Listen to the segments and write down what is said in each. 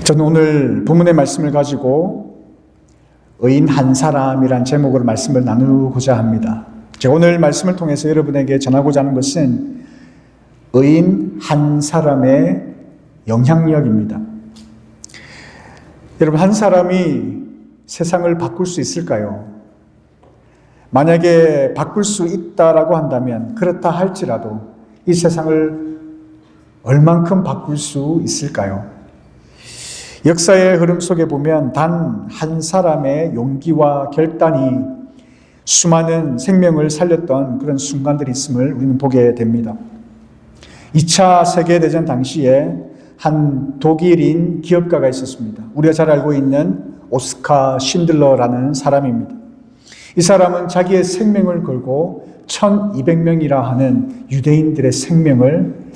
저는 오늘 본문의 말씀을 가지고 의인 한 사람이란 제목으로 말씀을 나누고자 합니다. 제가 오늘 말씀을 통해서 여러분에게 전하고자 하는 것은 의인 한 사람의 영향력입니다. 여러분, 한 사람이 세상을 바꿀 수 있을까요? 만약에 바꿀 수 있다라고 한다면, 그렇다 할지라도 이 세상을 얼만큼 바꿀 수 있을까요? 역사의 흐름 속에 보면 단 한 사람의 용기와 결단이 수많은 생명을 살렸던 그런 순간들이 있음을 우리는 보게 됩니다. 2차 세계대전 당시에 한 독일인 기업가가 있었습니다. 우리가 잘 알고 있는 오스카 신들러라는 사람입니다. 이 사람은 자기의 생명을 걸고 1200명이라 하는 유대인들의 생명을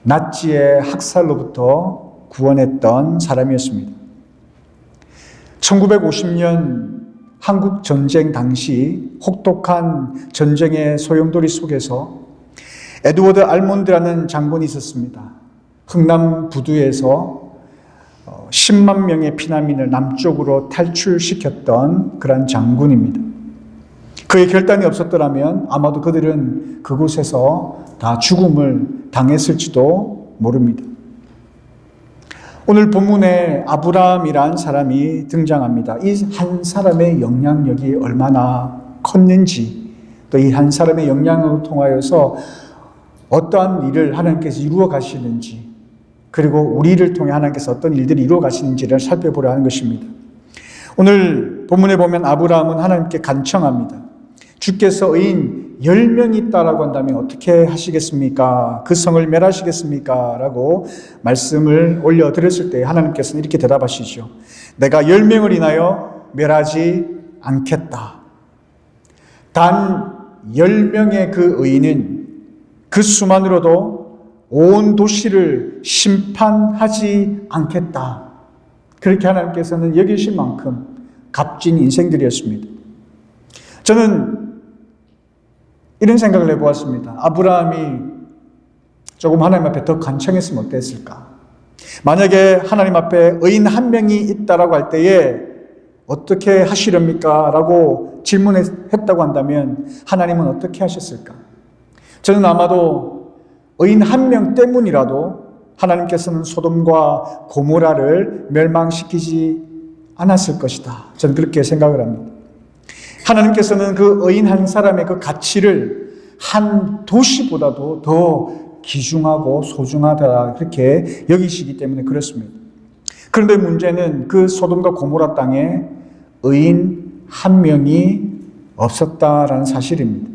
나치의 학살로부터 구원했던 사람이었습니다. 1950년 한국 전쟁 당시 혹독한 전쟁의 소용돌이 속에서 에드워드 알몬드라는 장군이 있었습니다. 흥남 부두에서 10만 명의 피난민을 남쪽으로 탈출시켰던 그런 장군입니다. 그의 결단이 없었더라면 아마도 그들은 그곳에서 다 죽음을 당했을지도 모릅니다. 오늘 본문에 아브라함이란 사람이 등장합니다. 이 한 사람의 영향력이 얼마나 컸는지, 또 이 한 사람의 영향력을 통하여서 어떠한 일을 하나님께서 이루어 가시는지, 그리고 우리를 통해 하나님께서 어떤 일들을 이루어 가시는지를 살펴보려 하는 것입니다. 오늘 본문에 보면 아브라함은 하나님께 간청합니다. 주께서 의인 10명이 있다라고 한다면 어떻게 하시겠습니까? 그 성을 멸하시겠습니까? 라고 말씀을 올려드렸을 때 하나님께서는 이렇게 대답하시죠. 내가 10명을 인하여 멸하지 않겠다. 단 10명의 그 의인은 그 수만으로도 온 도시를 심판하지 않겠다. 그렇게 하나님께서는 여기신 만큼 값진 인생들이었습니다. 저는 이런 생각을 해보았습니다. 아브라함이 조금 하나님 앞에 더 간청했으면 어땠을까? 만약에 하나님 앞에 의인 한 명이 있다라고 할 때에 어떻게 하시렵니까? 라고 질문했다고 한다면 하나님은 어떻게 하셨을까? 저는 아마도 의인 한 명 때문이라도 하나님께서는 소돔과 고모라를 멸망시키지 않았을 것이다. 저는 그렇게 생각을 합니다. 하나님께서는 그 의인 한 사람의 그 가치를 한 도시보다도 더 귀중하고 소중하다 그렇게 여기시기 때문에 그렇습니다. 그런데 문제는 그 소돔과 고모라 땅에 의인 한 명이 없었다라는 사실입니다.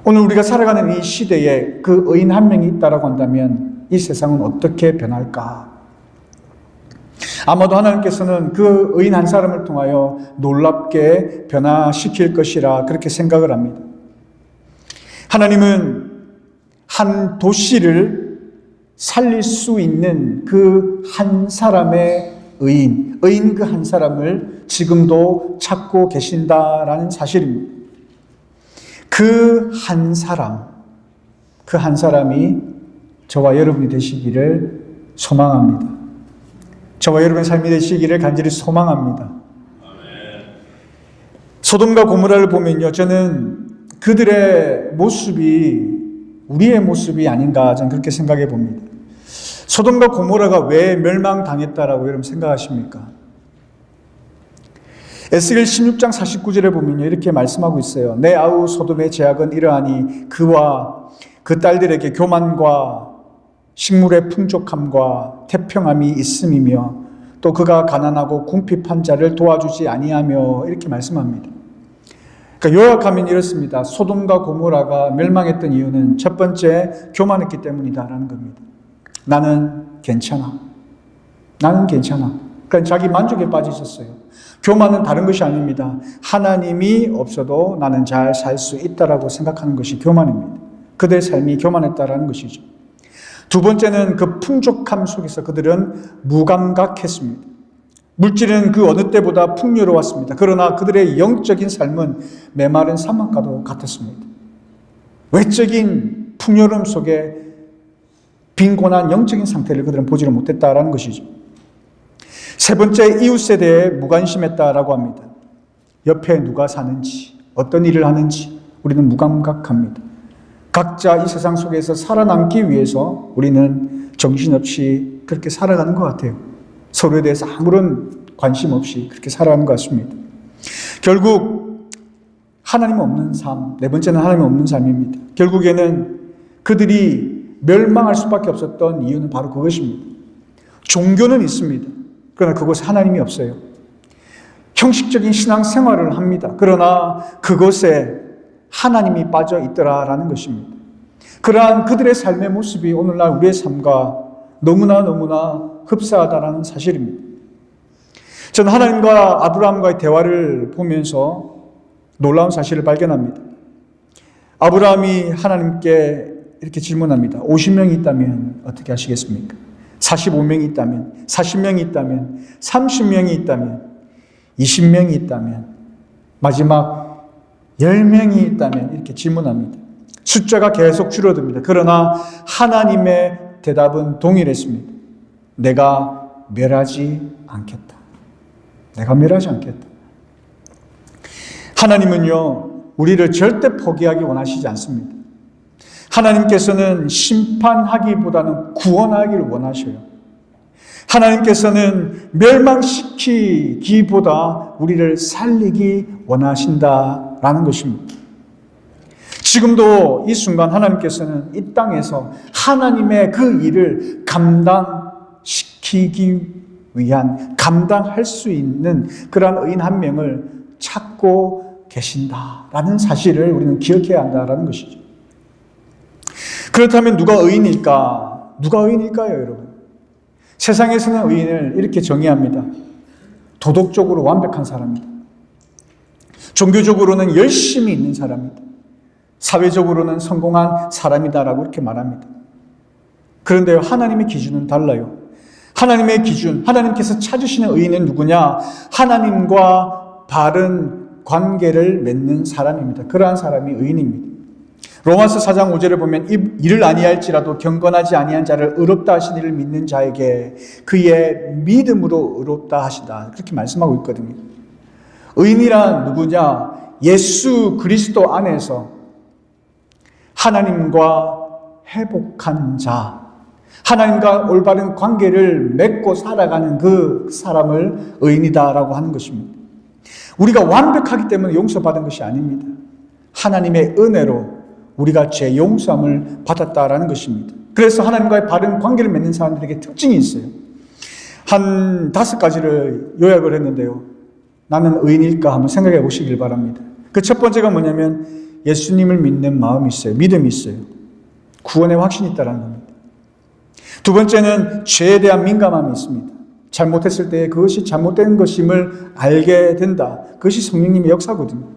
오늘 우리가 살아가는 이 시대에 그 의인 한 명이 있다라고 한다면 이 세상은 어떻게 변할까? 아마도 하나님께서는 그 의인 한 사람을 통하여 놀랍게 변화시킬 것이라 그렇게 생각을 합니다. 하나님은 한 도시를 살릴 수 있는 그 한 사람의 의인 그 한 사람을 지금도 찾고 계신다라는 사실입니다. 그 한 사람이 저와 여러분이 되시기를 소망합니다. 저와 여러분의 삶이 되시기를 간절히 소망합니다. 소돔과 고모라를 보면요, 저는 그들의 모습이 우리의 모습이 아닌가 저는 그렇게 생각해 봅니다. 소돔과 고모라가 왜 멸망당했다라고 여러분 생각하십니까? 에스겔 16장 49절에 보면요, 이렇게 말씀하고 있어요. 내 아우 소돔의 죄악은 이러하니 그와 그 딸들에게 교만과 식물의 풍족함과 태평함이 있음이며 또 그가 가난하고 궁핍한 자를 도와주지 아니하며 이렇게 말씀합니다. 그러니까 요약하면 이렇습니다. 소돔과 고모라가 멸망했던 이유는 첫 번째 교만했기 때문이다라는 겁니다. 나는 괜찮아. 그러니까 자기 만족에 빠지셨어요. 교만은 다른 것이 아닙니다. 하나님이 없어도 나는 잘 살 수 있다라고 생각하는 것이 교만입니다. 그들의 삶이 교만했다라는 것이죠. 두 번째는 그 풍족함 속에서 그들은 무감각했습니다. 물질은 그 어느 때보다 풍요로웠습니다. 그러나 그들의 영적인 삶은 메마른 사막과도 같았습니다. 외적인 풍요로움 속에 빈곤한 영적인 상태를 그들은 보지를 못했다라는 것이죠. 세 번째, 이웃에 대해 무관심했다라고 합니다. 옆에 누가 사는지, 어떤 일을 하는지 우리는 무감각합니다. 각자 이 세상 속에서 살아남기 위해서 우리는 정신없이 그렇게 살아가는 것 같아요. 서로에 대해서 아무런 관심 없이 그렇게 살아가는 것 같습니다. 결국 하나님 없는 삶, 네 번째는 하나님 없는 삶입니다. 결국에는 그들이 멸망할 수밖에 없었던 이유는 바로 그것입니다. 종교는 있습니다. 그러나 그곳에 하나님이 없어요. 형식적인 신앙생활을 합니다. 그러나 그것에 하나님이 빠져 있더라라는 것입니다. 그러한 그들의 삶의 모습이 오늘날 우리의 삶과 너무나 흡사하다라는 사실입니다. 저는 하나님과 아브라함과의 대화를 보면서 놀라운 사실을 발견합니다. 아브라함이 하나님께 이렇게 질문합니다. 50명이 있다면 어떻게 하시겠습니까? 45명이 있다면, 40명이 있다면, 30명이 있다면, 20명이 있다면, 마지막 10명이 있다면 이렇게 질문합니다. 숫자가 계속 줄어듭니다. 그러나 하나님의 대답은 동일했습니다. 내가 멸하지 않겠다. 내가 멸하지 않겠다. 하나님은요, 우리를 절대 포기하기 원하시지 않습니다. 하나님께서는 심판하기보다는 구원하기를 원하셔요. 하나님께서는 멸망시키기보다 우리를 살리기 원하신다라는 것입니다. 지금도 이 순간 하나님께서는 이 땅에서 하나님의 그 일을 감당시키기 위한, 감당할 수 있는 그러한 의인 한 명을 찾고 계신다라는 사실을 우리는 기억해야 한다라는 것이죠. 그렇다면 누가 의인일까? 누가 의인일까요, 여러분? 세상에서는 의인을 이렇게 정의합니다. 도덕적으로 완벽한 사람이다. 종교적으로는 열심히 있는 사람이다. 사회적으로는 성공한 사람이다라고 이렇게 말합니다. 그런데요, 하나님의 기준은 달라요. 하나님의 기준, 하나님께서 찾으시는 의인은 누구냐? 하나님과 바른 관계를 맺는 사람입니다. 그러한 사람이 의인입니다. 로마서 4장 5절에 보면 이를 아니할지라도 경건하지 아니한 자를 의롭다 하신 이를 믿는 자에게 그의 믿음으로 의롭다 하시다. 그렇게 말씀하고 있거든요. 의인이란 누구냐? 예수 그리스도 안에서 하나님과 회복한 자, 하나님과 올바른 관계를 맺고 살아가는 그 사람을 의인이다라고 하는 것입니다. 우리가 완벽하기 때문에 용서받은 것이 아닙니다. 하나님의 은혜로 우리가 죄 용서함을 받았다라는 것입니다. 그래서 하나님과의 바른 관계를 맺는 사람들에게 특징이 있어요. 한 5가지를 요약을 했는데요. 나는 의인일까 한번 생각해 보시길 바랍니다. 그 첫 번째가 뭐냐면 예수님을 믿는 마음이 있어요. 믿음이 있어요. 구원의 확신이 있다는 겁니다. 두 번째는 죄에 대한 민감함이 있습니다. 잘못했을 때 그것이 잘못된 것임을 알게 된다. 그것이 성령님의 역사거든요.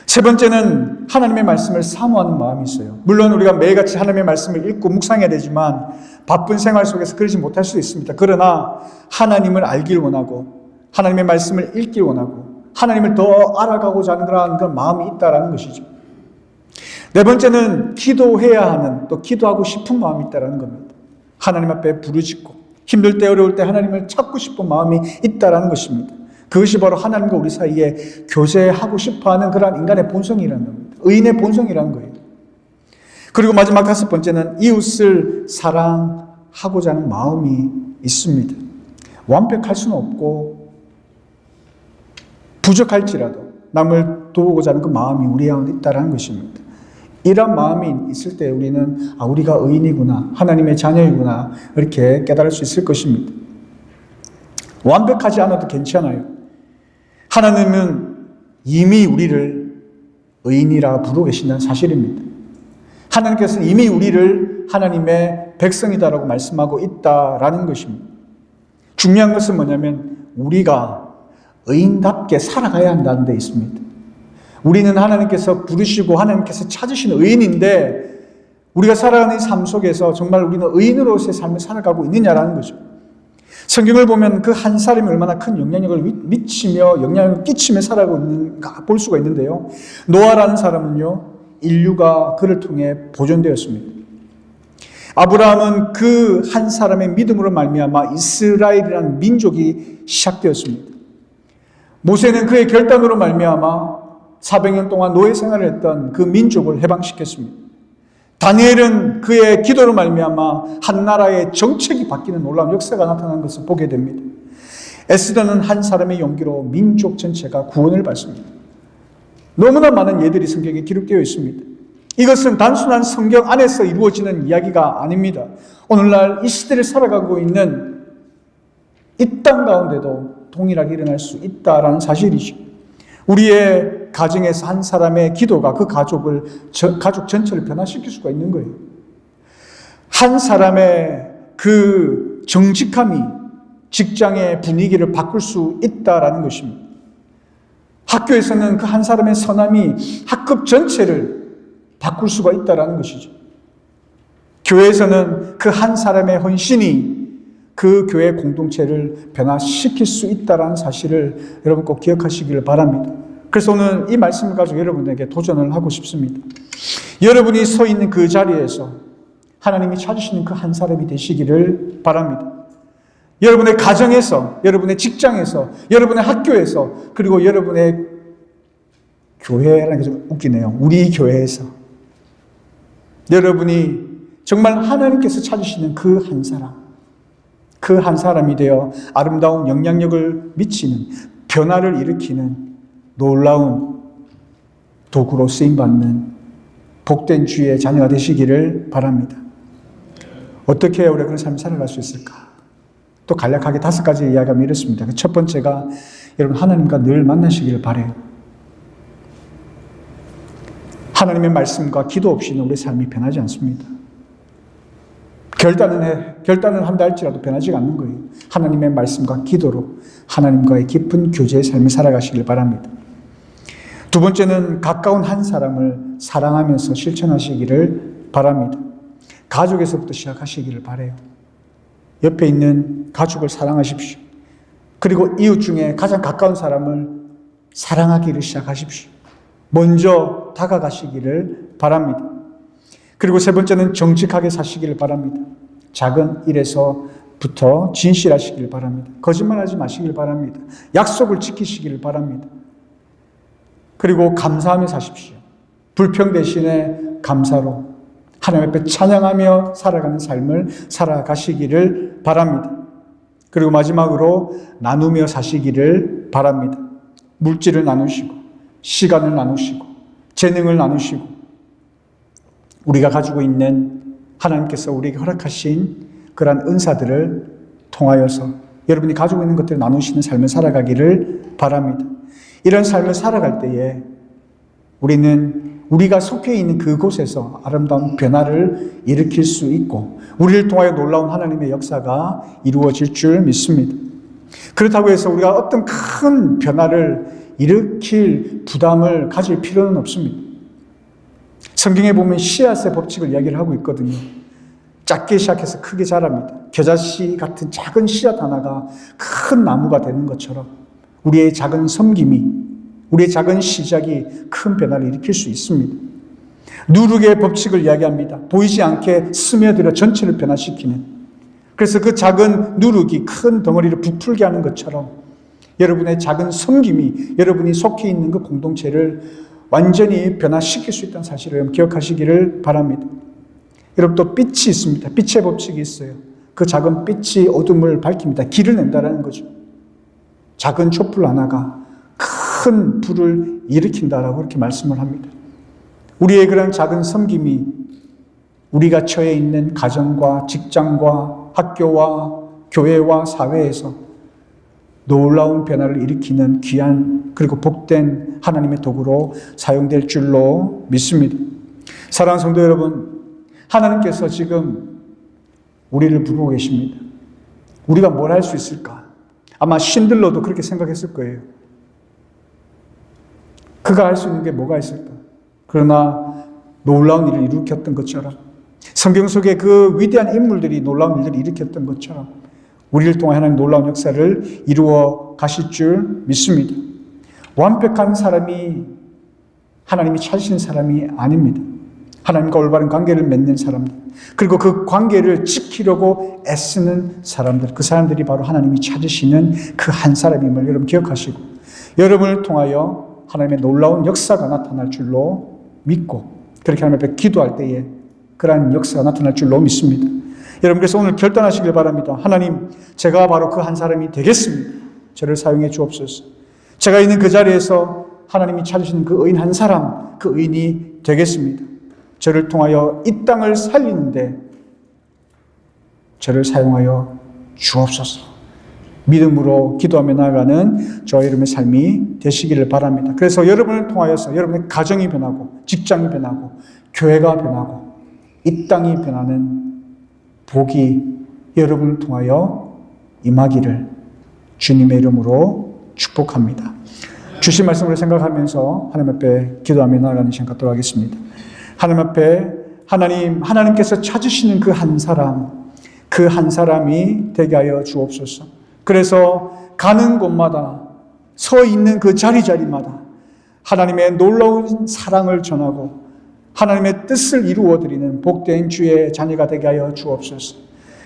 세 번째는 하나님의 말씀을 사모하는 마음이 있어요. 물론 우리가 매일같이 하나님의 말씀을 읽고 묵상해야 되지만 바쁜 생활 속에서 그러지 못할 수 있습니다. 그러나 하나님을 알길 원하고 하나님의 말씀을 읽길 원하고 하나님을 더 알아가고자 하는 그런 마음이 있다는 것이죠. 네 번째는 기도해야 하는, 또 기도하고 싶은 마음이 있다는 겁니다. 하나님 앞에 부르짖고 힘들 때 어려울 때 하나님을 찾고 싶은 마음이 있다는 것입니다. 그것이 바로 하나님과 우리 사이에 교제하고 싶어하는 그러한 인간의 본성이라는 겁니다. 의인의 본성이라는 거예요. 그리고 마지막 5번째는 이웃을 사랑하고자 하는 마음이 있습니다. 완벽할 수는 없고 부족할지라도 남을 도우고자 하는 그 마음이 우리 안에 있다는 것입니다. 이런 마음이 있을 때 우리는 우리가 의인이구나, 하나님의 자녀이구나 이렇게 깨달을 수 있을 것입니다. 완벽하지 않아도 괜찮아요. 하나님은 이미 우리를 의인이라 부르고 계신다는 사실입니다. 하나님께서는 이미 우리를 하나님의 백성이다라고 말씀하고 있다라는 것입니다. 중요한 것은 뭐냐면 우리가 의인답게 살아가야 한다는 데 있습니다. 우리는 하나님께서 부르시고 하나님께서 찾으신 의인인데 우리가 살아가는 삶 속에서 정말 우리는 의인으로서의 삶을 살아가고 있느냐라는 거죠. 성경을 보면 그 한 사람이 얼마나 큰 영향력을 미치며 영향을 끼치며 살아가고 있는가 볼 수가 있는데요. 노아라는 사람은요, 인류가 그를 통해 보존되었습니다. 아브라함은 그 한 사람의 믿음으로 말미암아 이스라엘이라는 민족이 시작되었습니다. 모세는 그의 결단으로 말미암아 400년 동안 노예 생활을 했던 그 민족을 해방시켰습니다. 다니엘은 그의 기도로 말미암아 한 나라의 정책이 바뀌는 놀라운 역사가 나타나는 것을 보게 됩니다. 에스더는 한 사람의 용기로 민족 전체가 구원을 받습니다. 너무나 많은 예들이 성경에 기록되어 있습니다. 이것은 단순한 성경 안에서 이루어지는 이야기가 아닙니다. 오늘날 이 시대를 살아가고 있는 이 땅 가운데도 동일하게 일어날 수 있다라는 사실이죠. 우리의 가정에서 한 사람의 기도가 그 가족 전체를 변화시킬 수가 있는 거예요. 한 사람의 그 정직함이 직장의 분위기를 바꿀 수 있다라는 것입니다. 학교에서는 그 한 사람의 선함이 학급 전체를 바꿀 수가 있다라는 것이죠. 교회에서는 그 한 사람의 헌신이 그 교회 공동체를 변화시킬 수 있다는 사실을 여러분 꼭 기억하시기를 바랍니다. 그래서 오늘 이 말씀을 가지고 여러분에게 도전을 하고 싶습니다. 여러분이 서 있는 그 자리에서 하나님이 찾으시는 그 한 사람이 되시기를 바랍니다. 여러분의 가정에서, 여러분의 직장에서, 여러분의 학교에서, 그리고 여러분의 교회라는 게 좀 웃기네요. 우리 교회에서 여러분이 정말 하나님께서 찾으시는 그 한 사람, 그 한 사람이 되어 아름다운 영향력을 미치는, 변화를 일으키는 놀라운 도구로 쓰임받는 복된 주의 자녀가 되시기를 바랍니다. 어떻게 해야 우리가 그런 삶을 살아갈 수 있을까? 또 간략하게 5가지 이야기하면 이렇습니다. 첫 번째가 여러분 하나님과 늘 만나시기를 바라요. 하나님의 말씀과 기도 없이는 우리 삶이 변하지 않습니다. 결단을 한다 할지라도 변하지 않는 거예요. 하나님의 말씀과 기도로 하나님과의 깊은 교제의 삶을 살아가시길 바랍니다. 두 번째는 가까운 한 사람을 사랑하면서 실천하시기를 바랍니다. 가족에서부터 시작하시기를 바라요. 옆에 있는 가족을 사랑하십시오. 그리고 이웃 중에 가장 가까운 사람을 사랑하기를 시작하십시오. 먼저 다가가시기를 바랍니다. 그리고 세 번째는 정직하게 사시기를 바랍니다. 작은 일에서부터 진실하시기를 바랍니다. 거짓말하지 마시기를 바랍니다. 약속을 지키시기를 바랍니다. 그리고 감사하며 사십시오. 불평 대신에 감사로 하나님 앞에 찬양하며 살아가는 삶을 살아가시기를 바랍니다. 그리고 마지막으로 나누며 사시기를 바랍니다. 물질을 나누시고 시간을 나누시고 재능을 나누시고 우리가 가지고 있는 하나님께서 우리에게 허락하신 그러한 은사들을 통하여서 여러분이 가지고 있는 것들을 나누시는 삶을 살아가기를 바랍니다. 이런 삶을 살아갈 때에 우리는 우리가 속해 있는 그곳에서 아름다운 변화를 일으킬 수 있고 우리를 통하여 놀라운 하나님의 역사가 이루어질 줄 믿습니다. 그렇다고 해서 우리가 어떤 큰 변화를 일으킬 부담을 가질 필요는 없습니다. 성경에 보면 씨앗의 법칙을 이야기를 하고 있거든요. 작게 시작해서 크게 자랍니다. 겨자씨 같은 작은 씨앗 하나가 큰 나무가 되는 것처럼 우리의 작은 섬김이, 우리의 작은 시작이 큰 변화를 일으킬 수 있습니다. 누룩의 법칙을 이야기합니다. 보이지 않게 스며들어 전체를 변화시키는. 그래서 그 작은 누룩이 큰 덩어리를 부풀게 하는 것처럼 여러분의 작은 섬김이 여러분이 속해 있는 그 공동체를 완전히 변화시킬 수 있다는 사실을 여러분 기억하시기를 바랍니다. 여러분 또 빛이 있습니다. 빛의 법칙이 있어요. 그 작은 빛이 어둠을 밝힙니다. 길을 낸다라는 거죠. 작은 촛불 하나가 큰 불을 일으킨다라고 그렇게 말씀을 합니다. 우리의 그런 작은 섬김이 우리가 처해 있는 가정과 직장과 학교와 교회와 사회에서 놀라운 변화를 일으키는 귀한 그리고 복된 하나님의 도구로 사용될 줄로 믿습니다. 사랑하는 성도 여러분, 하나님께서 지금 우리를 부르고 계십니다. 우리가 뭘 할 수 있을까? 아마 신들러도 그렇게 생각했을 거예요. 그가 할 수 있는 게 뭐가 있을까? 그러나 놀라운 일을 일으켰던 것처럼 성경 속에 그 위대한 인물들이 놀라운 일들을 일으켰던 것처럼 우리를 통해 하나님 놀라운 역사를 이루어 가실 줄 믿습니다. 완벽한 사람이 하나님이 찾으시는 사람이 아닙니다. 하나님과 올바른 관계를 맺는 사람들, 그리고 그 관계를 지키려고 애쓰는 사람들, 그 사람들이 바로 하나님이 찾으시는 그 한 사람임을 여러분 기억하시고, 여러분을 통하여 하나님의 놀라운 역사가 나타날 줄로 믿고, 그렇게 하나님 앞에 기도할 때에 그러한 역사가 나타날 줄로 믿습니다. 여러분, 그래서 오늘 결단하시길 바랍니다. 하나님, 제가 바로 그 한 사람이 되겠습니다. 저를 사용해 주옵소서. 제가 있는 그 자리에서 하나님이 찾으시는 그 의인 한 사람, 그 의인이 되겠습니다. 저를 통하여 이 땅을 살리는데 저를 사용하여 주옵소서. 믿음으로 기도하며 나아가는 저와 여러분의 삶이 되시기를 바랍니다. 그래서 여러분을 통하여서 여러분의 가정이 변하고, 직장이 변하고, 교회가 변하고, 이 땅이 변하는 복이 여러분을 통하여 임하기를 주님의 이름으로 축복합니다. 주신 말씀을 생각하면서 하나님 앞에 기도하며 나아가는 시간 갖도록 하겠습니다. 하나님 앞에 하나님께서 찾으시는 그 한 사람, 그 한 사람이 되게 하여 주옵소서. 그래서 가는 곳마다, 서 있는 그 자리자리마다 하나님의 놀라운 사랑을 전하고 하나님의 뜻을 이루어드리는 복된 주의 자녀가 되게 하여 주옵소서.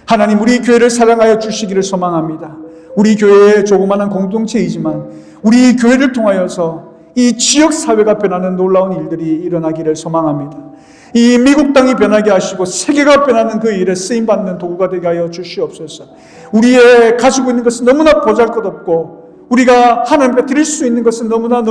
하나님, 우리 교회를 사랑하여 주시기를 소망합니다. 우리 교회의 조그마한 공동체이지만 우리 교회를 통하여서 이 지역사회가 변하는 놀라운 일들이 일어나기를 소망합니다. 이 미국 땅이 변하게 하시고 세계가 변하는 그 일에 쓰임받는 도구가 되게 하여 주시옵소서. 우리의 가지고 있는 것은 너무나 보잘것없고 우리가 하나님 앞에 드릴 수 있는 것은 너무나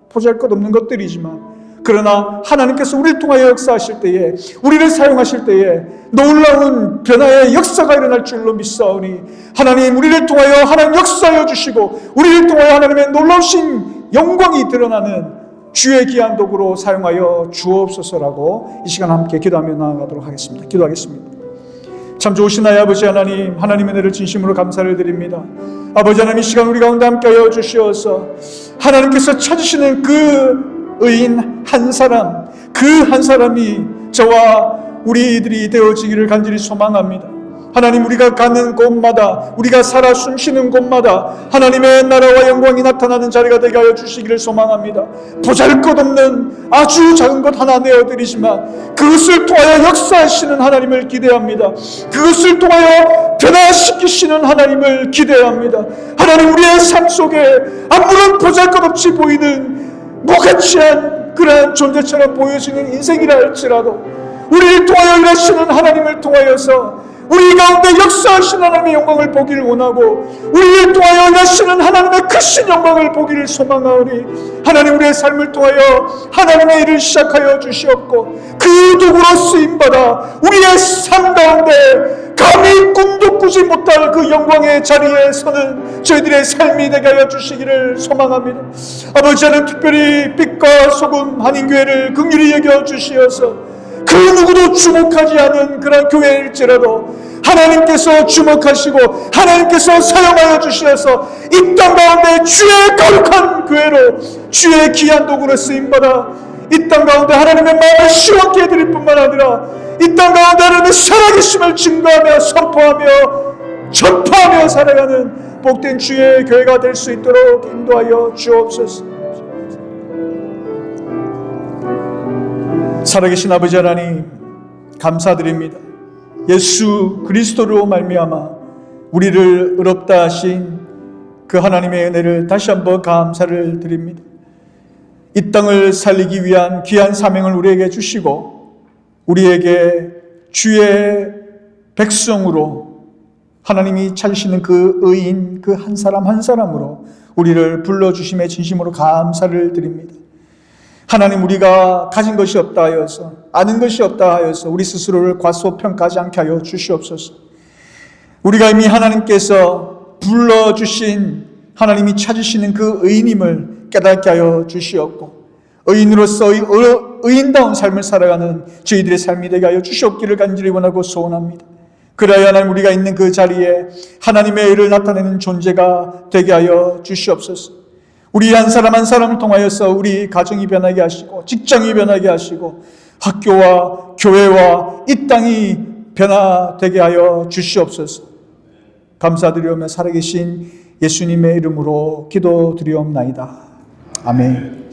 보잘것없는 것들이지만, 그러나 하나님께서 우리를 통하여 역사하실 때에, 우리를 사용하실 때에 놀라운 변화의 역사가 일어날 줄로 믿사오니, 하나님, 우리를 통하여 하나님 역사하여 주시고 우리를 통하여 하나님의 놀라우신 영광이 드러나는 주의 귀한 도구로 사용하여 주옵소서라고 이 시간 함께 기도하며 나아가도록 하겠습니다. 기도하겠습니다. 참 좋으신 나의 아버지 하나님, 하나님의 은혜를 진심으로 감사를 드립니다. 아버지 하나님, 이 시간 우리 가운데 함께하여 주시어서 하나님께서 찾으시는 그 의인 한 사람, 그 한 사람이 저와 우리들이 되어지기를 간절히 소망합니다. 하나님, 우리가 가는 곳마다, 우리가 살아 숨쉬는 곳마다 하나님의 나라와 영광이 나타나는 자리가 되게 하여 주시기를 소망합니다. 보잘것없는 아주 작은 것 하나 내어드리지만 그것을 통하여 역사하시는 하나님을 기대합니다. 그것을 통하여 변화시키시는 하나님을 기대합니다. 하나님, 우리의 삶 속에 아무런 보잘것없이 보이는 무가치한 그러한 존재처럼 보여지는 인생이라 할지라도 우리를 통하여 일하시는 하나님을 통하여서 우리 가운데 역사하신 하나님의 영광을 보기를 원하고, 우리를 통하여 일하시는 하나님의 크신 영광을 보기를 소망하오니, 하나님, 우리의 삶을 통하여 하나님의 일을 시작하여 주시옵고 그 도구로 쓰임받아 우리의 삶 가운데 감히 꿈도 꾸지 못할 그 영광의 자리에 서는 저희들의 삶이 되게 하여 주시기를 소망합니다. 아버지 하나님, 특별히 빛과 소금 한인교회를 긍휼히 여겨 주시어서 그 누구도 주목하지 않은 그런 교회일지라도 하나님께서 주목하시고 하나님께서 사용하여 주시어서 이 땅 가운데 주의 거룩한 교회로, 주의 귀한 도구로 쓰임받아 이 땅 가운데 하나님의 마음을 시원케 해드릴 뿐만 아니라 이 땅 가운데 하나님의 살아계심을 증거하며 선포하며 전파하며 살아가는 복된 주의 교회가 될 수 있도록 인도하여 주옵소서. 살아계신 아버지 하나님, 감사드립니다. 예수 그리스도로 말미암아 우리를 의롭다 하신 그 하나님의 은혜를 다시 한번 감사를 드립니다. 이 땅을 살리기 위한 귀한 사명을 우리에게 주시고 우리에게 주의 백성으로 하나님이 찾으시는 그 의인 그 한 사람 한 사람으로 우리를 불러주심에 진심으로 감사를 드립니다. 하나님, 우리가 가진 것이 없다 하여서, 아는 것이 없다 하여서 우리 스스로를 과소평가하지 않게 하여 주시옵소서. 우리가 이미 하나님께서 불러주신, 하나님이 찾으시는 그 의인임을 깨닫게 하여 주시옵고 의인으로서 의인다운 삶을 살아가는 저희들의 삶이 되게 하여 주시옵기를 간절히 원하고 소원합니다. 그래야 하나님, 우리가 있는 그 자리에 하나님의 의를 나타내는 존재가 되게 하여 주시옵소서. 우리 한 사람 한 사람을 통하여서 우리 가정이 변하게 하시고 직장이 변하게 하시고 학교와 교회와 이 땅이 변화되게 하여 주시옵소서. 감사드리오며 살아계신 예수님의 이름으로 기도드리옵나이다. 아멘.